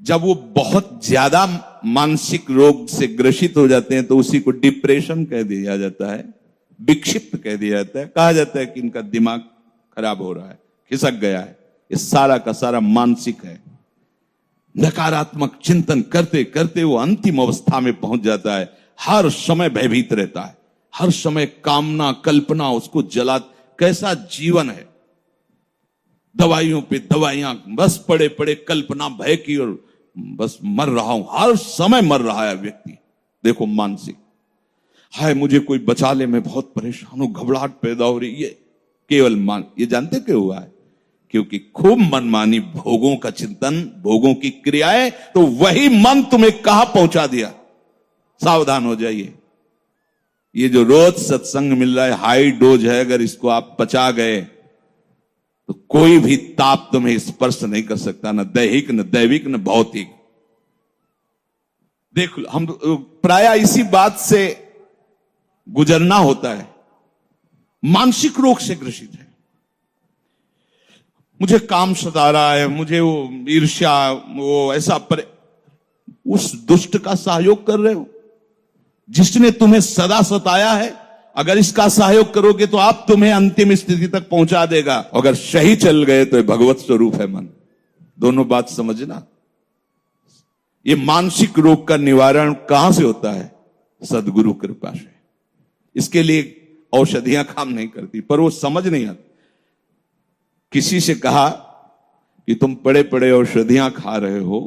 जब वो बहुत ज्यादा मानसिक रोग से ग्रसित हो जाते हैं तो उसी को डिप्रेशन कह दिया जाता है, विक्षिप्त कह दिया जाता है, कहा जाता है कि इनका दिमाग खराब हो रहा है, खिसक गया है। ये सारा का सारा मानसिक है। नकारात्मक चिंतन करते करते वो अंतिम अवस्था में पहुंच जाता है। हर समय भयभीत रहता है, हर समय कामना कल्पना उसको जला। कैसा जीवन है, दवाइयों पे दवाइयां, बस पड़े पड़े कल्पना भय की, और बस मर रहा हूं, हर समय मर रहा है व्यक्ति। देखो मानसिक, हाय मुझे कोई बचा ले, मैं बहुत परेशान हूं, घबराहट पैदा हो रही। ये केवल ये जानते क्यों हुआ है? क्योंकि खूब मनमानी भोगों का चिंतन, भोगों की क्रियाएं, तो वही मन तुम्हें कहां पहुंचा दिया। सावधान हो जाइए। ये जो रोज सत्संग मिल रहा है, हाई डोज है, अगर इसको आप पचा गए तो कोई भी ताप तुम्हें स्पर्श नहीं कर सकता, न दैहिक न दैविक न भौतिक। देख, हम प्राय इसी बात से गुजरना होता है। मानसिक रोग से ग्रसित है, मुझे काम सता रहा है, मुझे वो ईर्ष्या, वो ऐसा, पर उस दुष्ट का सहयोग कर रहे हो जिसने तुम्हें सदा सताया है। अगर इसका सहयोग करोगे तो आप तुम्हें अंतिम स्थिति तक पहुंचा देगा। अगर सही चल गए तो भगवत स्वरूप है मन। दोनों बात समझना। ये मानसिक रोग का निवारण कहां से होता है? सद्गुरु कृपा से। इसके लिए औषधियां काम नहीं करती, पर वो समझ नहीं आती। किसी से कहा कि तुम पड़े पड़े औषधियां खा रहे हो,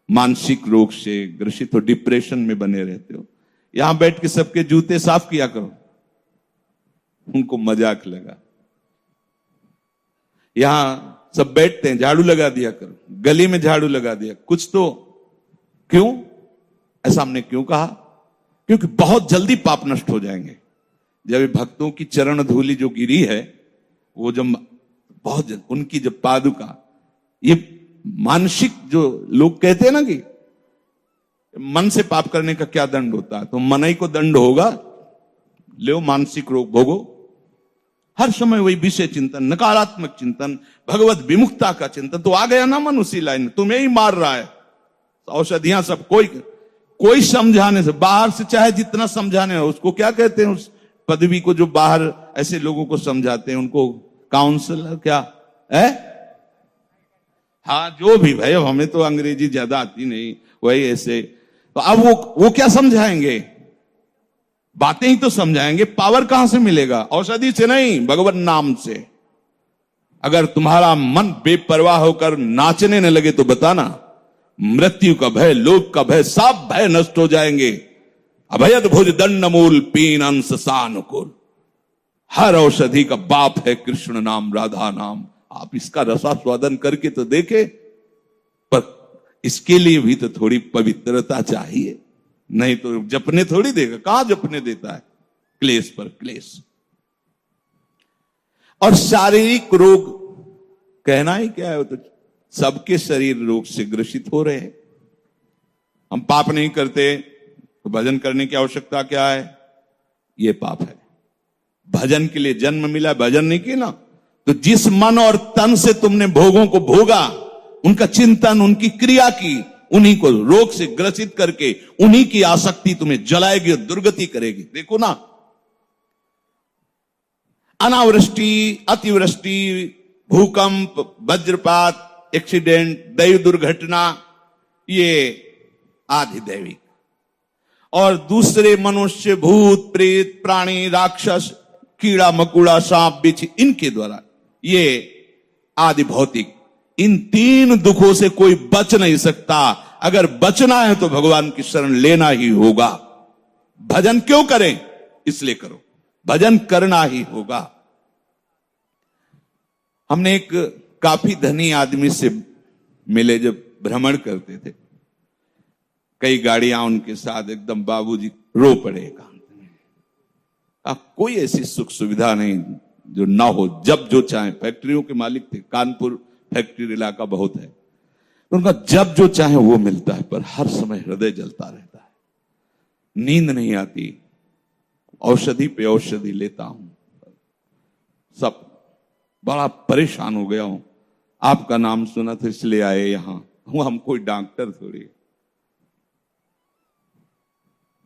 मानसिक रोग से ग्रसित हो, डिप्रेशन में बने रहते हो, यहां बैठ के सबके जूते साफ किया करो। उनको मजाक लगा। यहां सब बैठते हैं, झाड़ू लगा दिया करो, गली में झाड़ू लगा दिया, कुछ तो। क्यों ऐसा हमने क्यों कहा? क्योंकि बहुत जल्दी पाप नष्ट हो जाएंगे। जब भक्तों की चरण धूलि जो गिरी है, वो जब बहुत जल्द उनकी जब पादुका, ये मानसिक जो लोग कहते हैं ना कि मन से पाप करने का क्या दंड होता है, तो मन ही को दंड होगा। ले मानसिक रोग भोगो, हर समय वही विषय चिंतन, नकारात्मक चिंतन, भगवत विमुखता का चिंतन, तो आ गया ना मन उसी लाइन में, तुम्हें ही मार रहा है। औषधियां सब कोई समझाने से, बाहर से चाहे जितना समझाने हो, उसको क्या कहते हैं उस पदवी को, जो बाहर ऐसे लोगों को समझाते हैं, उनको काउंसलर क्या है? हाँ, जो भी भाई, हमें तो अंग्रेजी ज्यादा आती नहीं, वही ऐसे। तो अब वो क्या समझाएंगे? बातें ही तो समझाएंगे। पावर कहां से मिलेगा? औषधि से नहीं, भगवान नाम से। अगर तुम्हारा मन बेपरवाह होकर नाचने न लगे तो बताना, मृत्यु का भय, लोक का भय, सब भय नष्ट हो जाएंगे। अभयद भुज दंड मूल पीन अंश सानुकूल। हर औषधि का बाप है कृष्ण नाम, राधा नाम। आप इसका रसास्वादन करके तो देखे, पर इसके लिए भी तो थोड़ी पवित्रता चाहिए, नहीं तो जपने थोड़ी देगा। कहां जपने देता है? क्लेश पर क्लेश। और शारीरिक रोग कहना ही क्या है, तो सबके शरीर रोग से ग्रसित हो रहे हैं। हम पाप नहीं करते तो भजन करने की आवश्यकता क्या है? ये पाप है। भजन के लिए जन्म मिला, भजन नहीं किया ना, तो जिस मन और तन से तुमने भोगों को भोगा, उनका चिंतन, उनकी क्रिया की, उन्हीं को रोग से ग्रसित करके उन्हीं की आसक्ति तुम्हें जलाएगी और दुर्गति करेगी। देखो ना, अनावृष्टि, अतिवृष्टि, भूकंप, वज्रपात, एक्सीडेंट, दैव दुर्घटना, ये आदि दैविक, और दूसरे मनुष्य, भूत, प्रेत, प्राणी, राक्षस, कीड़ा मकुड़ा, सांप बिच्छू, इनके द्वारा ये आदि भौतिक। इन तीन दुखों से कोई बच नहीं सकता। अगर बचना है तो भगवान की शरण लेना ही होगा। भजन क्यों करें? इसलिए करो, भजन करना ही होगा। हमने एक काफी धनी आदमी से मिले, जब भ्रमण करते थे, कई गाड़ियां उनके साथ, एकदम बाबूजी रो पड़े एकांत में। कोई ऐसी सुख सुविधा नहीं जो ना हो, जब जो चाहे। फैक्ट्रियों के मालिक थे, कानपुर फैक्ट्री इलाका बहुत है, तो उनका जब जो चाहे वो मिलता है, पर हर समय हृदय जलता रहता है, नींद नहीं आती, औषधि पे औषधि लेता हूं, सब बड़ा परेशान हो गया हूं। आपका नाम सुना था इसलिए आए यहां, हम कोई डॉक्टर थोड़ी।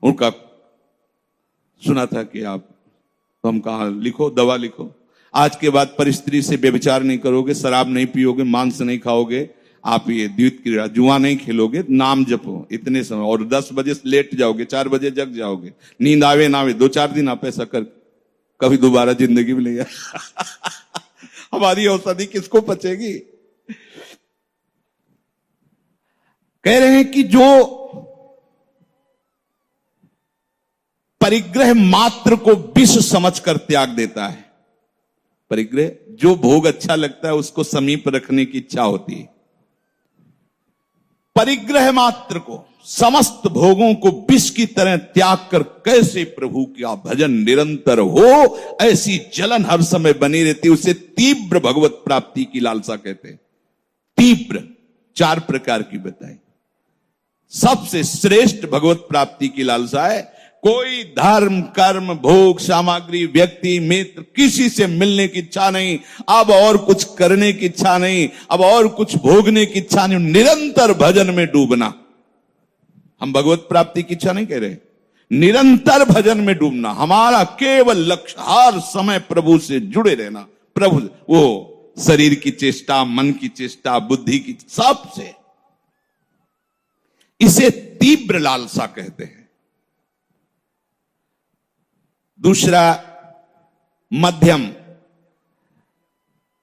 उनका सुना था कि आप, तो हम कहा लिखो, दवा लिखो, आज के बाद परिस्त्री से व्यभिचार नहीं करोगे, शराब नहीं पियोगे, मांस नहीं खाओगे, आप ये द्वित क्रीड़ा जुआ नहीं खेलोगे, नाम जपो इतने समय, और 10 बजे से लेट जाओगे, 4 बजे जग जाओगे, नींद आवे ना आवे 2-4 दिन आप ऐसा कर, कभी दोबारा जिंदगी में नहीं हमारी औषधि किसको पचेगी। कह रहे हैं कि जो परिग्रह मात्र को विष समझकर त्याग देता है, परिग्रह जो भोग अच्छा लगता है उसको समीप रखने की इच्छा होती है, परिग्रह मात्र को, समस्त भोगों को विष की तरह त्याग कर कैसे प्रभु का भजन निरंतर हो, ऐसी जलन हर समय बनी रहती, उसे तीव्र भगवत प्राप्ति की लालसा कहते हैं। तीव्र 4 प्रकार की बताई, सबसे श्रेष्ठ भगवत प्राप्ति की लालसा है। कोई धर्म, कर्म, भोग, सामग्री, व्यक्ति, मित्र, किसी से मिलने की इच्छा नहीं, अब और कुछ करने की इच्छा नहीं, अब और कुछ भोगने की इच्छा नहीं, निरंतर भजन में डूबना। हम भगवत प्राप्ति की इच्छा नहीं कह रहे, निरंतर भजन में डूबना हमारा केवल लक्ष्य, हर समय प्रभु से जुड़े रहना। प्रभु, वो शरीर की चेष्टा, मन की चेष्टा, बुद्धि की, सबसे, इसे तीव्र लालसा कहते हैं। दूसरा, मध्यम,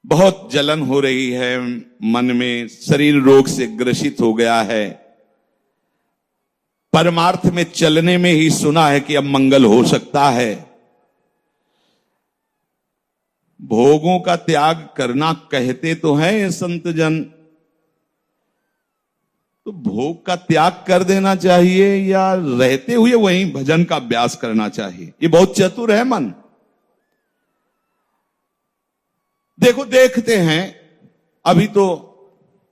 बहुत जलन हो रही है मन में, शरीर रोग से ग्रसित हो गया है, परमार्थ में चलने में ही सुना है कि अब मंगल हो सकता है। भोगों का त्याग करना कहते तो हैं ये संत जन, तो भोग का त्याग कर देना चाहिए या रहते हुए वहीं भजन का अभ्यास करना चाहिए? ये बहुत चतुर है मन। देखो, देखते हैं अभी तो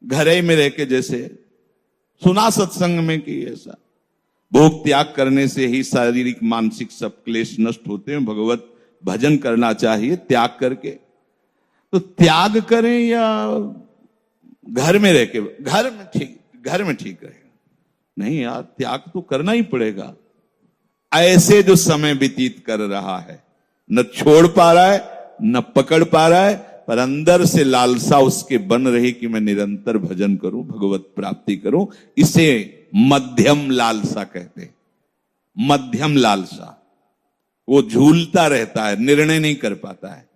घरे में रह के, जैसे सुना सत्संग में कि ऐसा भोग त्याग करने से ही शारीरिक मानसिक सब क्लेश नष्ट होते हैं, भगवत भजन करना चाहिए त्याग करके। तो त्याग करें या घर में रह के, घर में ठीक रहेगा? नहीं यार, त्याग तो करना ही पड़ेगा। ऐसे जो समय व्यतीत कर रहा है, न छोड़ पा रहा है न पकड़ पा रहा है, पर अंदर से लालसा उसके बन रही कि मैं निरंतर भजन करूं, भगवत प्राप्ति करूं, इसे मध्यम लालसा कहते हैं। मध्यम लालसा, वो झूलता रहता है, निर्णय नहीं कर पाता है,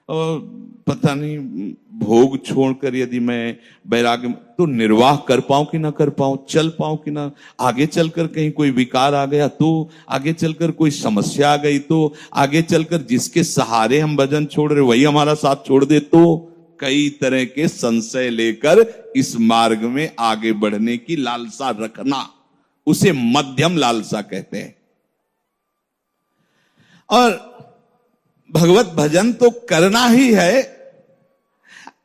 और पता नहीं भोग छोड़कर यदि मैं वैराग्य, तो निर्वाह कर पाऊं कि ना कर पाऊं, चल पाऊं कि ना, आगे चलकर कहीं कोई विकार आ गया तो, आगे चलकर कोई समस्या आ गई तो, आगे चलकर जिसके सहारे हम भजन छोड़ रहे वही हमारा साथ छोड़ दे तो, कई तरह के संशय लेकर इस मार्ग में आगे बढ़ने की लालसा रखना, उसे मध्यम लालसा कहते हैं। और भगवत भजन तो करना ही है।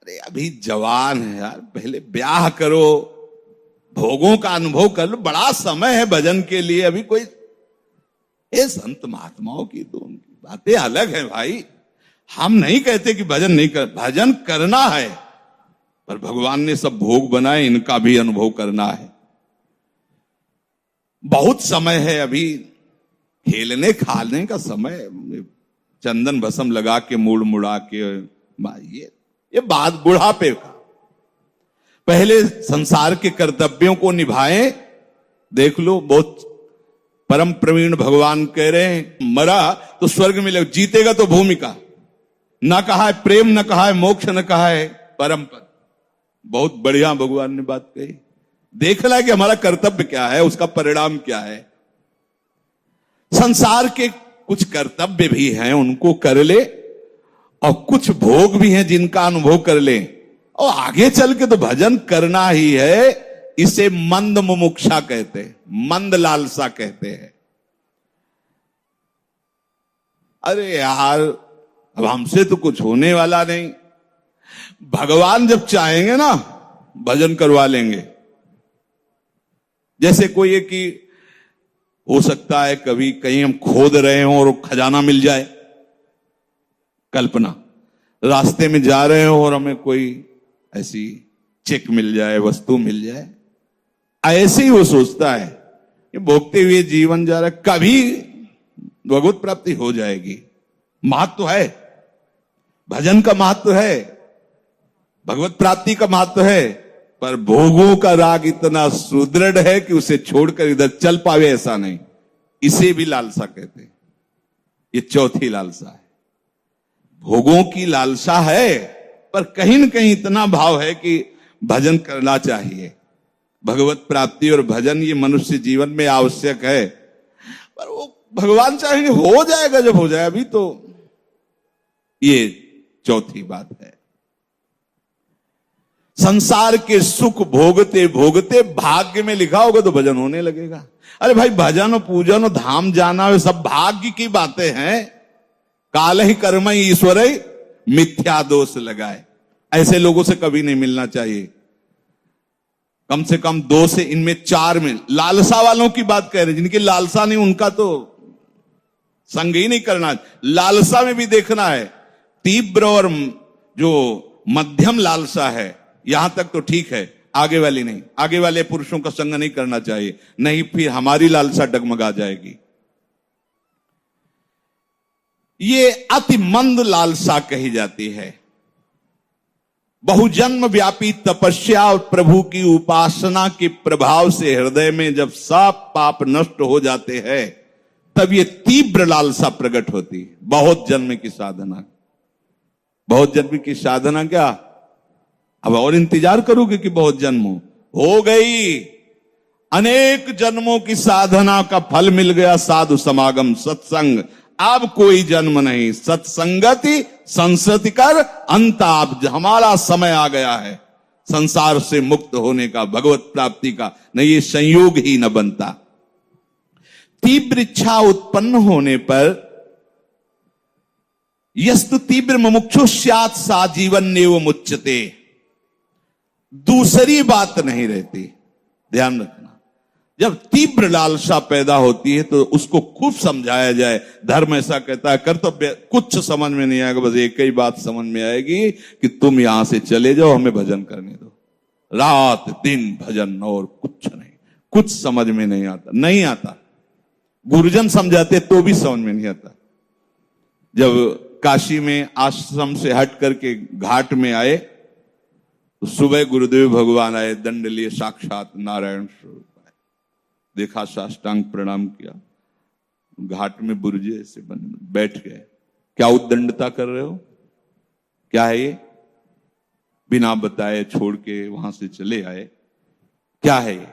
अरे अभी जवान है यार, पहले ब्याह करो, भोगों का अनुभव कर लो, बड़ा समय है भजन के लिए अभी। कोई ये संत महात्माओं की तो उनकी बातें अलग है भाई, हम नहीं कहते कि भजन नहीं कर, भजन करना है, पर भगवान ने सब भोग बनाए, इनका भी अनुभव करना है। बहुत समय है अभी, खेलने खाने का समय, चंदन भस्म लगा के मुड़ मुड़ा के, ये बात बुढ़ापे का। पहले संसार के कर्तव्यों को निभाएं। देख लो, बहुत परम प्रवीण भगवान कह रहे हैं, मरा तो स्वर्ग मिलेगा, जीतेगा तो भूमिका। ना कहा है प्रेम, न कहा है मोक्ष, न कहा है परम पद। बहुत बढ़िया भगवान ने बात कही। देखना है कि हमारा कर्तव्य क्या है, उसका परिणाम क्या है। संसार के कुछ कर्तव्य भी हैं, उनको कर ले, और कुछ भोग भी हैं जिनका अनुभव कर ले, और आगे चल के तो भजन करना ही है। इसे मंद मुमुक्षा कहते हैं, मंद लालसा कहते हैं। अरे यार, अब हमसे तो कुछ होने वाला नहीं, भगवान जब चाहेंगे ना भजन करवा लेंगे। जैसे कोई है कि हो सकता है कभी कहीं हम खोद रहे हो और खजाना मिल जाए, कल्पना, रास्ते में जा रहे हो और हमें कोई ऐसी चेक मिल जाए, वस्तु मिल जाए, ऐसे ही वो सोचता है कि भोगते हुए जीवन जा रहा है, कभी भगवत प्राप्ति हो जाएगी। महत्व है, भजन का महत्व है, भगवत प्राप्ति का महत्व है, पर भोगों का राग इतना सुदृढ़ है कि उसे छोड़कर इधर चल पावे ऐसा नहीं। इसे भी लालसा कहते हैं। ये चौथी लालसा है। भोगों की लालसा है, पर कहीं न कहीं इतना भाव है कि भजन करना चाहिए। भगवत प्राप्ति और भजन ये मनुष्य जीवन में आवश्यक है, पर वो भगवान चाहेंगे हो जाएगा जब हो जाए। अभी तो ये चौथी बात है। संसार के सुख भोगते भोगते भाग्य में लिखा होगा तो भजन होने लगेगा। अरे भाई, भजन और पूजन और धाम जाना वे सब भाग्य की बातें हैं। काल ही कर्म ईश्वर मिथ्या दोष लगाए, ऐसे लोगों से कभी नहीं मिलना चाहिए। कम से कम 2 से इनमें 4 में लालसा वालों की बात कह रहे हैं। जिनकी लालसा नहीं उनका तो संग ही नहीं करना। लालसा में भी देखना है, तीव्र और जो मध्यम लालसा है यहां तक तो ठीक है, आगे वाली नहीं। आगे वाले पुरुषों का संग नहीं करना चाहिए, नहीं फिर हमारी लालसा डगमगा जाएगी। ये अति मंद लालसा कही जाती है। बहुजन्म व्यापी तपस्या और प्रभु की उपासना के प्रभाव से हृदय में जब सब पाप नष्ट हो जाते हैं, तब ये तीव्र लालसा प्रकट होती है। बहुत जन्म की साधना, बहुत जन्म की साधना क्या अब और इंतजार करोगे कि बहुत जन्म हो गई? अनेक जन्मों की साधना का फल मिल गया, साधु समागम सत्संग। अब कोई जन्म नहीं, सत्संगति संसति कर अंत। अब हमारा समय आ गया है संसार से मुक्त होने का, भगवत प्राप्ति का। नहीं, ये संयोग ही न बनता। तीव्र इच्छा उत्पन्न होने पर यस्तु तीव्र मुमुक्षु स्यात् सा जीवन नेव मुच्यते। दूसरी बात नहीं रहती, ध्यान रखना। जब तीव्र लालसा पैदा होती है तो उसको खूब समझाया जाए। धर्म ऐसा कहता है, कर्तव्य कुछ समझ में नहीं आएगा, बस एक ही बात समझ में आएगी कि तुम यहां से चले जाओ, हमें भजन करने दो। रात दिन भजन और कुछ नहीं, कुछ समझ में नहीं आता, नहीं आता। गुरुजन समझाते तो भी समझ में नहीं आता। जब काशी में आश्रम से हट करके घाट में आए तो सुबह गुरुदेव भगवान आए, दंड लिए, साक्षात नारायण स्वरूप आए। देखा, साष्टांग प्रणाम किया, घाट में बुर्जे ऐसे बने बैठ गए। क्या उद्दंडता कर रहे हो? क्या है ये? बिना बताए छोड़ के वहां से चले आए, क्या है ये?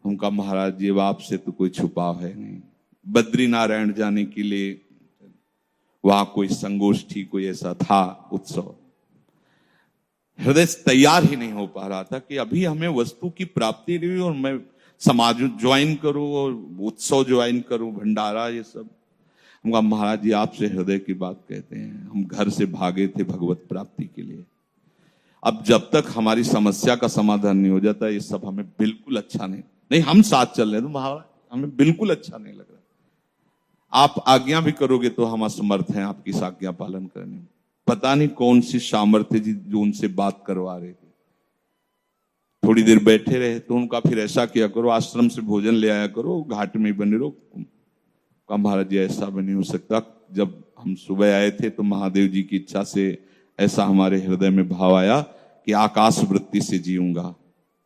उनका महाराज ये आपसे तो कोई छुपाव है नहीं। बद्री नारायण जाने के लिए वहां कोई संगोष्ठी, कोई ऐसा था उत्सव। हृदय तैयार ही नहीं हो पा रहा था कि अभी हमें वस्तु की प्राप्ति नहीं हुई और मैं समाज ज्वाइन करूं और उत्सव ज्वाइन करूं, भंडारा, ये सब। हम कहा, महाराज जी आपसे हृदय की बात कहते हैं। हम घर से भागे थे भगवत प्राप्ति के लिए। अब जब तक हमारी समस्या का समाधान नहीं हो जाता, ये सब हमें बिल्कुल अच्छा नहीं। हम साथ चल रहे हैं तो महाराज हमें बिल्कुल अच्छा नहीं लग रहा। आप आज्ञा भी करोगे तो हम असमर्थ हैं आपकी इस आज्ञा पालन करने में। पता नहीं कौन सी सामर्थ्य जी जो उनसे बात करवा रहे थे। थोड़ी देर बैठे रहे तो उनका फिर ऐसा किया करो, आश्रम से भोजन ले आया करो, घाट में बने रहो। कहा, महाराज जी ऐसा भी नहीं हो सकता। जब हम सुबह आए थे तो महादेव जी की इच्छा से ऐसा हमारे हृदय में भाव आया कि आकाश वृत्ति से जीऊंगा।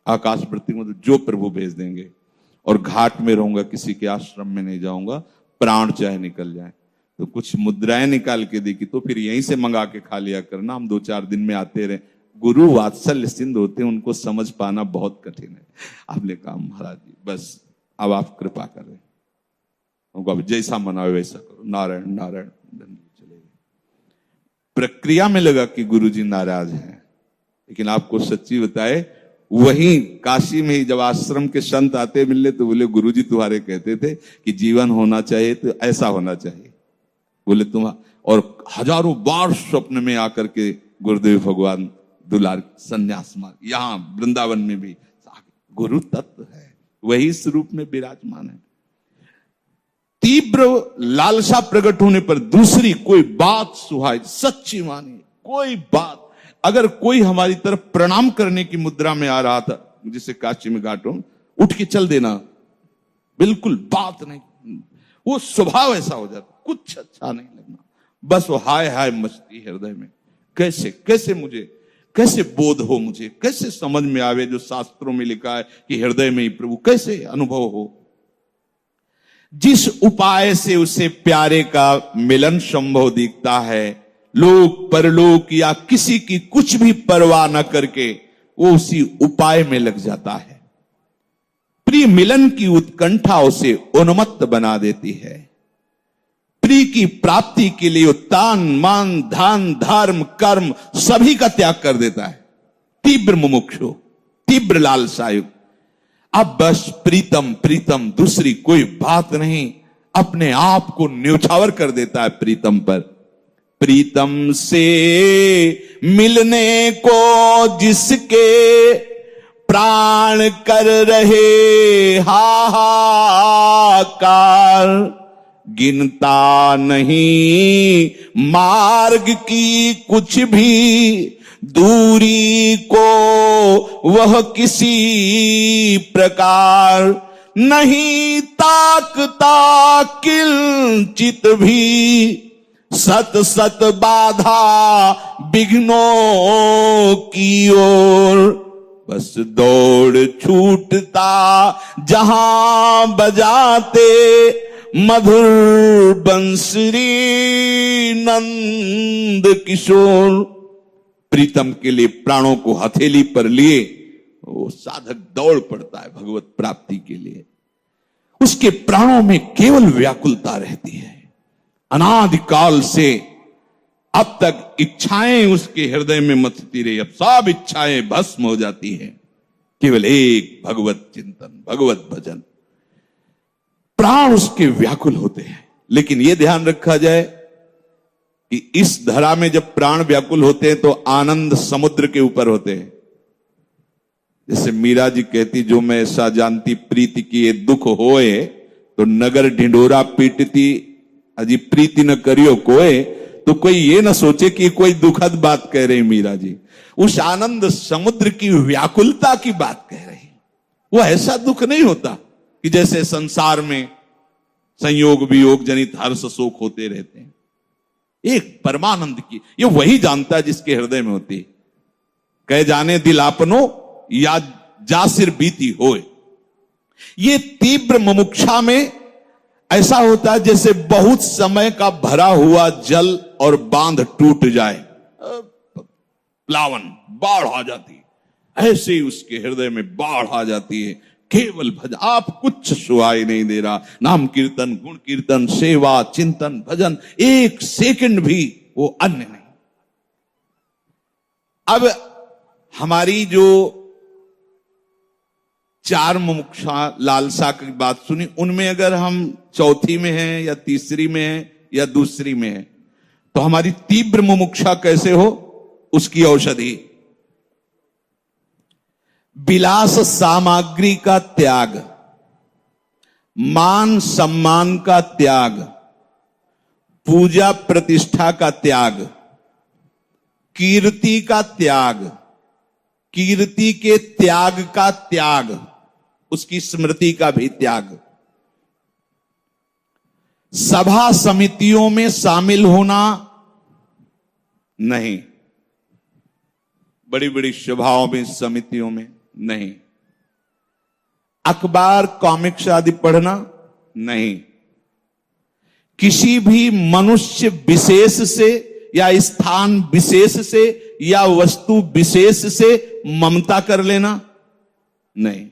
आकाश वृत्ति मतलब जो प्रभु भेज देंगे, और घाट में रहूंगा, किसी के आश्रम में नहीं जाऊंगा, प्राण चाहे निकल जाए। तो कुछ मुद्राएं निकाल के देखी, तो फिर यहीं से मंगा के खा लिया करना, हम 2-4 दिन में आते रहे। गुरु वात्सल्य सिंध होते हैं, उनको समझ पाना बहुत कठिन है। आपने कहा, महाराज जी बस अब आप कृपा करें, उनको अब जैसा मनावे वैसा करो। नारायण नारायण चले गए। प्रक्रिया में लगा कि गुरु जी नाराज हैं, लेकिन आपको सच्ची बताए, वहीं काशी में ही जब आश्रम के संत आते मिलने तो बोले, गुरु जी तुम्हारे कहते थे कि जीवन होना चाहिए तो ऐसा होना चाहिए। बोले तुम, और हजारों बार स्वप्न में आकर के गुरुदेव भगवान दुलार संन्यास मार्ग, यहां वृंदावन में भी गुरु तत्व है, वही इस रूप में विराजमान है। तीव्र लालसा प्रकट होने पर दूसरी कोई बात सुहाई, सच्ची मानी कोई बात, अगर कोई हमारी तरफ प्रणाम करने की मुद्रा में आ रहा था जिसे काशी में घाट हो, उठ के चल देना, बिल्कुल बात नहीं, वो स्वभाव ऐसा हो जाता, कुछ अच्छा नहीं लगना, बस वो हाय हाय मचती हृदय में। कैसे कैसे मुझे कैसे बोध हो, मुझे कैसे समझ में आवे जो शास्त्रों में लिखा है कि हृदय में ही प्रभु, कैसे अनुभव हो। जिस उपाय से उसे प्यारे का मिलन संभव दिखता है, लोक परलोक या किसी की कुछ भी परवाह न करके वो उसी उपाय में लग जाता है। प्रिय मिलन की उत्कंठा उसे उन्मत्त बना देती है। प्रिय की प्राप्ति के लिए तान मान धान धर्म कर्म सभी का त्याग कर देता है। तीव्र मुमुक्षु, तीव्र लालसायुक्त, अब बस प्रीतम प्रीतम, दूसरी कोई बात नहीं, अपने आप को न्यौछावर कर देता है प्रीतम पर। प्रीतम से मिलने को जिसके प्राण कर रहे हाहाकार, गिनता नहीं मार्ग की कुछ भी दूरी को वह किसी प्रकार, नहीं ताकता किंचित भी सत सत बाधा विघ्नों की ओर, बस दौड़ छूटता जहां बजाते मधुर बंसरी नंद किशोर। प्रीतम के लिए प्राणों को हथेली पर लिए वो साधक दौड़ पड़ता है भगवत प्राप्ति के लिए। उसके प्राणों में केवल व्याकुलता रहती है। अनादिकाल से अब तक इच्छाएं उसके हृदय में मथती रही, अब सब इच्छाएं भस्म हो जाती हैं। केवल एक भगवत चिंतन, भगवत भजन, प्राण उसके व्याकुल होते हैं। लेकिन यह ध्यान रखा जाए कि इस धरा में जब प्राण व्याकुल होते हैं तो आनंद समुद्र के ऊपर होते हैं। जैसे मीरा जी कहती, जो मैं ऐसा जानती प्रीति की ये दुख होए, तो नगर ढिंढोरा पीटती अजी प्रीति न करियो कोई, तो कोई ये ना सोचे कि कोई दुखद बात कह रही मीरा जी, उस आनंद समुद्र की व्याकुलता की बात कह रही। वो ऐसा दुख नहीं होता कि जैसे संसार में संयोग वियोग जनित हर्ष शोक होते रहते हैं। एक परमानंद की, ये वही जानता है जिसके हृदय में होती। कह जाने दिल आपनो या जासिर बीती होए। ये तीव्र मुमुक्षा में ऐसा होता है जैसे बहुत समय का भरा हुआ जल और बांध टूट जाए, प्लावन बाढ़ आ जाती, ऐसे ही उसके हृदय में बाढ़ आ जाती है। केवल भजन, आप कुछ सुहाई नहीं दे रहा, नाम कीर्तन गुण कीर्तन सेवा चिंतन भजन, एक सेकंड भी वो अन्य नहीं। अब हमारी जो चार मुमुक्षा लालसा की बात सुनी, उनमें अगर हम चौथी में हैं या तीसरी में हैं या दूसरी में हैं, तो हमारी तीव्र मुमुक्षा कैसे हो, उसकी औषधि विलास सामग्री का त्याग, मान सम्मान का त्याग, पूजा प्रतिष्ठा का त्याग, कीर्ति का त्याग, कीर्ति के त्याग का त्याग, उसकी स्मृति का भी त्याग, सभा समितियों में शामिल होना नहीं, बड़ी बड़ी सभाओं में समितियों में नहीं, अखबार कॉमिक्स आदि पढ़ना नहीं, किसी भी मनुष्य विशेष से या स्थान विशेष से या वस्तु विशेष से ममता कर लेना नहीं।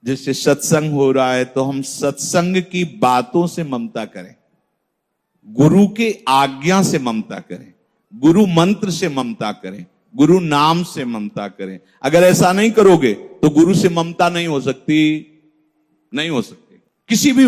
जैसे सत्संग हो रहा है तो हम सत्संग की बातों से ममता करें, गुरु के आज्ञा से ममता करें, गुरु मंत्र से ममता करें, गुरु नाम से ममता करें। अगर ऐसा नहीं करोगे तो गुरु से ममता नहीं हो सकती, नहीं हो सकती किसी भी